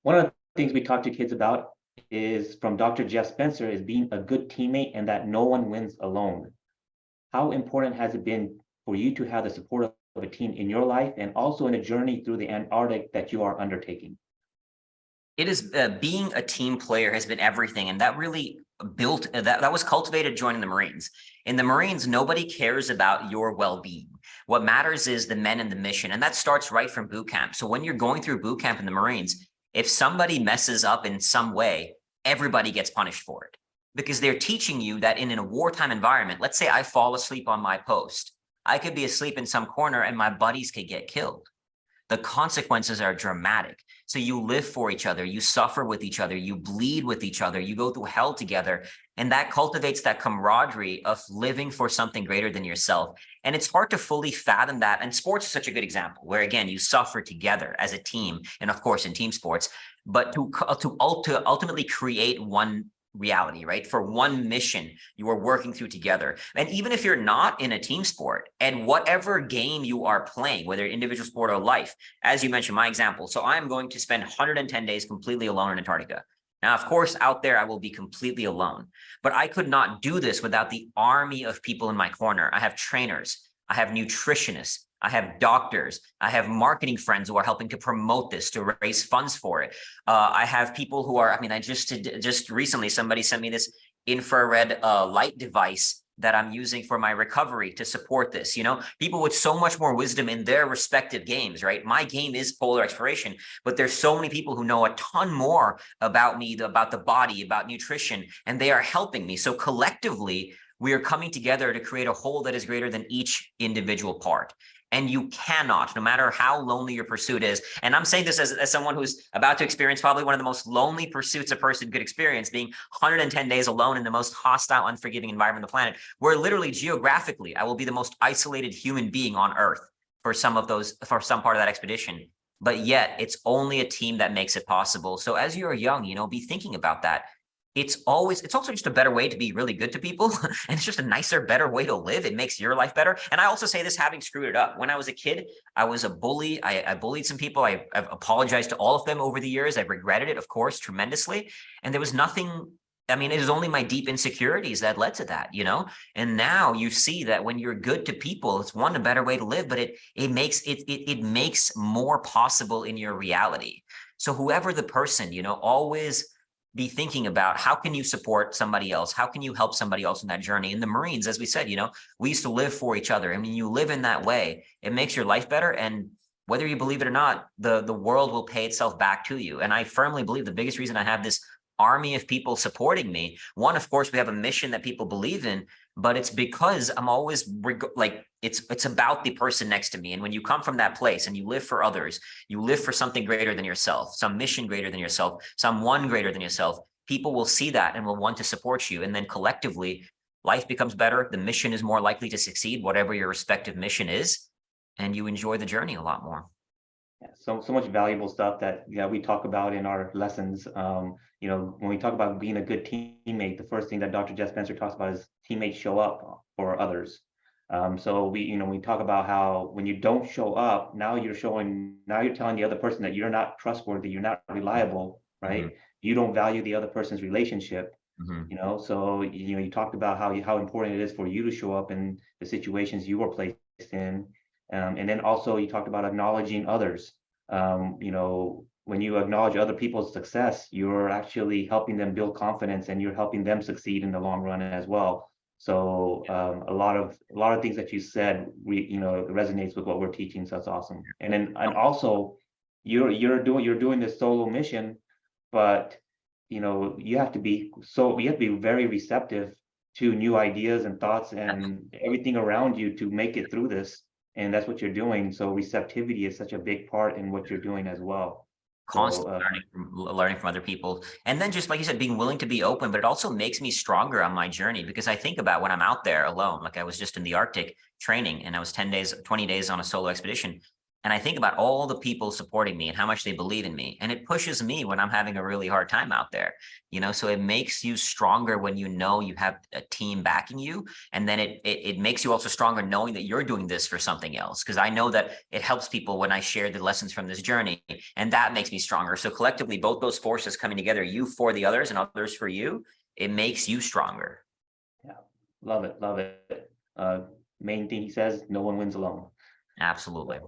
One of the things we talk to kids about is from Dr. Jeff Spencer is being a good teammate and that no one wins alone. How important has it been for you to have the support of a team in your life and also in a journey through the Antarctic that you are undertaking? It is being a team player has been everything, and that really built that was cultivated joining the Marines. In the Marines, nobody cares about your well-being. What matters is the men and the mission, and that starts right from boot camp. So when you're going through boot camp in the Marines, if somebody messes up in some way, everybody gets punished for it because they're teaching you that in a wartime environment, let's say I fall asleep on my post, I could be asleep in some corner and my buddies could get killed. The consequences are dramatic. So you live for each other, you suffer with each other, you bleed with each other, you go through hell together. And that cultivates that camaraderie of living for something greater than yourself. And it's hard to fully fathom that. And sports is such a good example where, again, you suffer together as a team. And of course, in team sports, but to ultimately create one reality, right? For one mission you are working through together. And even if you're not in a team sport and whatever game you are playing, whether individual sport or life, as you mentioned, my example. So I'm going to spend 110 days completely alone in Antarctica. Now, of course, out there, I will be completely alone, but I could not do this without the army of people in my corner. I have trainers, I have nutritionists, I have doctors, I have marketing friends who are helping to promote this, to raise funds for it. I have people who are, I just recently, somebody sent me this infrared light device that I'm using for my recovery to support this. People with so much more wisdom in their respective games, right? My game is polar exploration, but there's so many people who know a ton more about me, about the body, about nutrition, and they are helping me. So collectively, we are coming together to create a whole that is greater than each individual part. And you cannot, no matter how lonely your pursuit is. And I'm saying this as someone who's about to experience probably one of the most lonely pursuits a person could experience, being 110 days alone in the most hostile, unforgiving environment on the planet, where literally geographically, I will be the most isolated human being on Earth for some part of that expedition. But yet it's only a team that makes it possible. So as you're young, be thinking about that. It's also just a better way to be really good to people. And it's just a nicer, better way to live. It makes your life better. And I also say this having screwed it up. When I was a kid, I was a bully. I bullied some people. I've apologized to all of them over the years. I've regretted it, of course, tremendously. And there was nothing, it was only my deep insecurities that led to that, And now you see that when you're good to people, it's a better way to live, but it makes more possible in your reality. So whoever the person, always be thinking about how can you support somebody else? How can you help somebody else in that journey? In the Marines, as we said, we used to live for each other. You live in that way, it makes your life better. And whether you believe it or not, the world will pay itself back to you. And I firmly believe the biggest reason I have this army of people supporting me, one, of course, we have a mission that people believe in, but it's because I'm always it's about the person next to me. And when you come from that place and you live for others, you live for something greater than yourself, some mission greater than yourself, someone greater than yourself, people will see that and will want to support you. And then collectively, life becomes better. The mission is more likely to succeed, whatever your respective mission is, and you enjoy the journey a lot more. Yeah, so much valuable stuff that we talk about in our lessons. When we talk about being a good teammate, the first thing that Dr. Jeff Spencer talks about is teammates show up for others. So we talk about how when you don't show up, now you're telling the other person that you're not trustworthy, you're not reliable, right? Mm-hmm. You don't value the other person's relationship. Mm-hmm. So you talked about how important it is for you to show up in the situations you were placed in. And then also you talked about acknowledging others. When you acknowledge other people's success, you're actually helping them build confidence and you're helping them succeed in the long run as well. So a lot of things that you said, resonates with what we're teaching. So that's awesome. And also you're doing this solo mission, but you have to be very receptive to new ideas and thoughts and everything around you to make it through this. And that's what you're doing. So receptivity is such a big part in what you're doing as well. Constantly learning from other people. And then just like you said, being willing to be open, but it also makes me stronger on my journey because I think about when I'm out there alone, like I was just in the Arctic training and I was 20 days on a solo expedition. And I think about all the people supporting me and how much they believe in me. And it pushes me when I'm having a really hard time out there, so it makes you stronger when you know you have a team backing you. And then it makes you also stronger knowing that you're doing this for something else. Because I know that it helps people when I share the lessons from this journey, and that makes me stronger. So collectively, both those forces coming together, you for the others and others for you, it makes you stronger. Yeah, love it, love it. Main thing he says, no one wins alone. Absolutely.